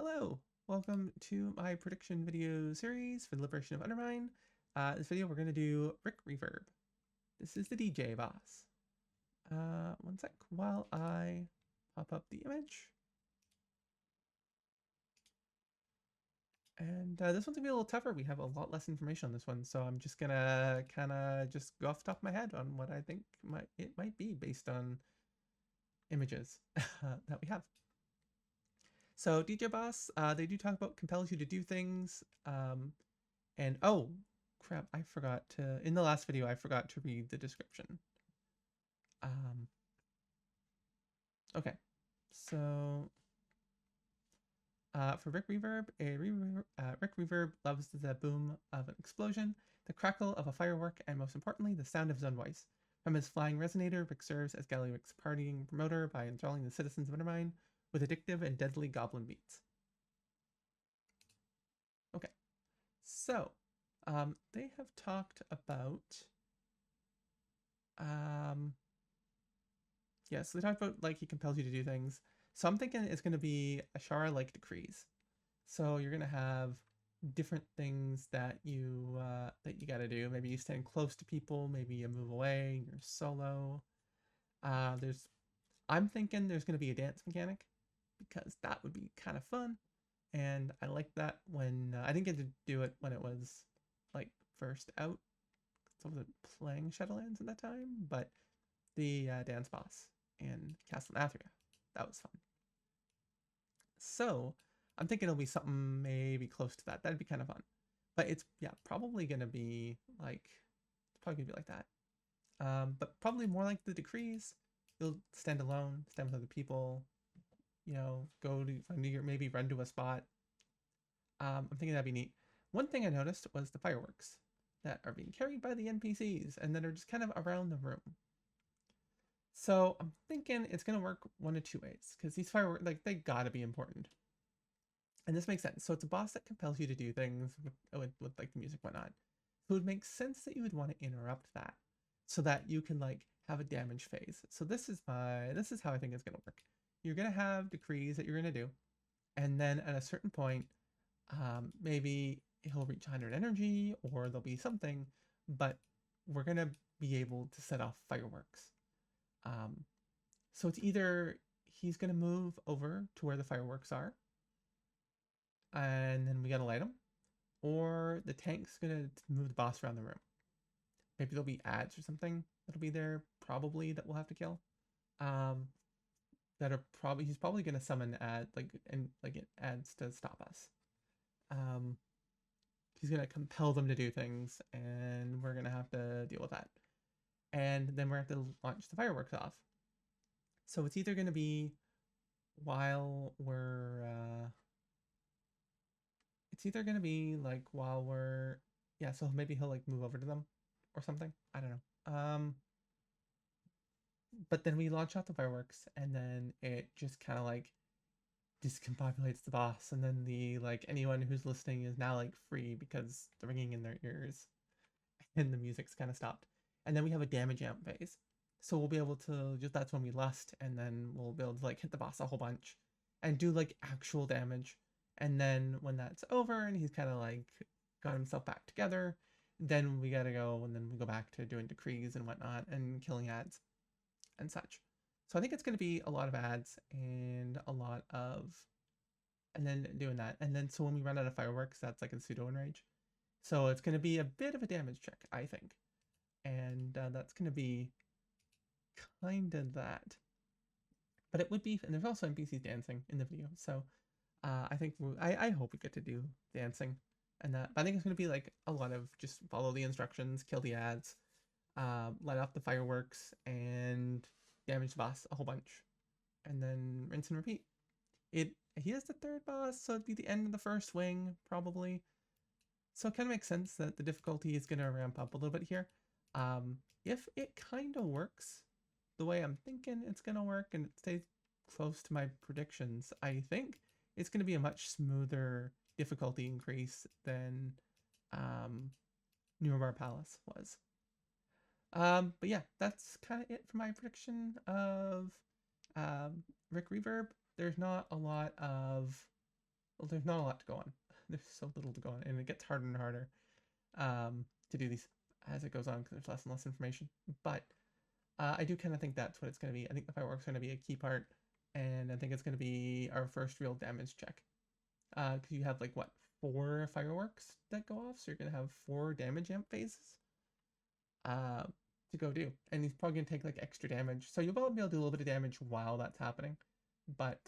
Hello, welcome to my prediction video series for the Liberation of Undermine. This video we're going to do Rik Reverb. This is the DJ boss. One sec while I pop up the image. And this one's gonna be a little tougher. We have a lot less information on this one, so I'm just gonna kind of just go off the top of my head on what I think it might be based on images that we have. So DJ Boss, they do talk about compels you to do things. And oh crap, I forgot to, in the last video, I forgot to read the description. Okay, so for Rik Reverb, Rik Reverb loves the boom of an explosion, the crackle of a firework, and most importantly, the sound of his own voice. From his flying resonator, Rik serves as Gallywik's partying promoter by enthralling the citizens of Undermine with addictive and deadly goblin beats. Okay, so they have talked about yes, they talked about like he compels you to do things. So I'm thinking it's going to be Ashara like decrees. So you're going to have different things that you got to do. Maybe you stand close to people, maybe you move away, you're solo. I'm thinking there's going to be a dance mechanic because that would be kind of fun. And I like that when I didn't get to do it when it was like first out. So I wasn't playing Shadowlands at that time, but the dance boss in Castle Nathria, that was fun. So I'm thinking it'll be something maybe close to that. That'd be kind of fun. But it's probably gonna be like that. But probably more like the decrees. You'll stand alone, stand with other people, go to maybe run to a spot. I'm thinking that'd be neat. One thing I noticed was the fireworks that are being carried by the NPCs and that are just kind of around the room. So I'm thinking it's gonna work one of two ways because these fireworks, like, they gotta be important, and this makes sense. So it's a boss that compels you to do things with like the music, whatnot. So it would make sense that you would want to interrupt that so that you can like have a damage phase. So this is how I think it's gonna work. You're gonna have decrees that you're gonna do, and then at a certain point, maybe he'll reach 100 energy or there'll be something, but we're gonna be able to set off fireworks. So it's either he's gonna move over to where the fireworks are, and then we gotta light them, or the tank's gonna move the boss around the room. Maybe there'll be ads or something that'll be there, probably, that we'll have to kill. He's probably gonna summon ads ads to stop us. He's gonna compel them to do things, and we're gonna have to deal with that. And then we're gonna have to launch the fireworks off. So it's either gonna be while we're so maybe he'll like move over to them or something. I don't know. But then we launch out the fireworks, and then it just kind of like discombobulates the boss, and then anyone who's listening is now like free because they're ringing in their ears, and the music's kind of stopped. And then we have a damage amp phase, so we'll be able to that's when we lust, and then we'll be able to like hit the boss a whole bunch and do like actual damage. And then when that's over and he's kind of like got himself back together, then we gotta go, and then we go back to doing decrees and whatnot and killing ads and such. So I think it's going to be a lot of ads and then doing that. And then so when we run out of fireworks, that's like a pseudo enrage. So it's going to be a bit of a damage check, I think. And that's going to be kind of that. But it would be, and there's also NPCs dancing in the video. So I think I hope we get to do dancing and that. But I think it's going to be like a lot of just follow the instructions, kill the ads, light off the fireworks, and damage the boss a whole bunch, and then rinse and repeat. He is the third boss, so it'd be the end of the first wing probably. So it kind of makes sense that the difficulty is going to ramp up a little bit here. If it kind of works the way I'm thinking it's going to work and it stays close to my predictions, I think it's going to be a much smoother difficulty increase than New Bar Palace was. But yeah, that's kind of it for my prediction of Rik Reverb. There's not a lot of well, there's not a lot to go on. There's so little to go on, and it gets harder and harder to do these as it goes on because there's less and less information. But I do kind of think that's what it's going to be. I think the fireworks are going to be a key part, and I think it's going to be our first real damage check. Because you have like what, 4 fireworks that go off, so you're going to have 4 damage amp phases to go do, and he's probably going to take like extra damage. So you'll probably be able to do a little bit of damage while that's happening. But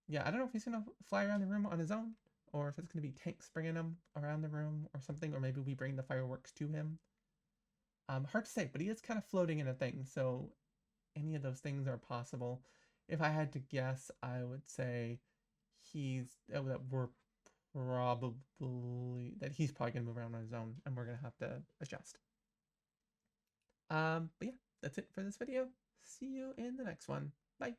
yeah, I don't know if he's going to fly around the room on his own, or if it's going to be tanks bringing him around the room or something, or maybe we bring the fireworks to him. Hard to say, but he is kind of floating in a thing, so any of those things are possible. If I had to guess, I would say that he's probably gonna move around on his own, and we're gonna have to adjust. But yeah, that's it for this video. See you in the next one. Bye.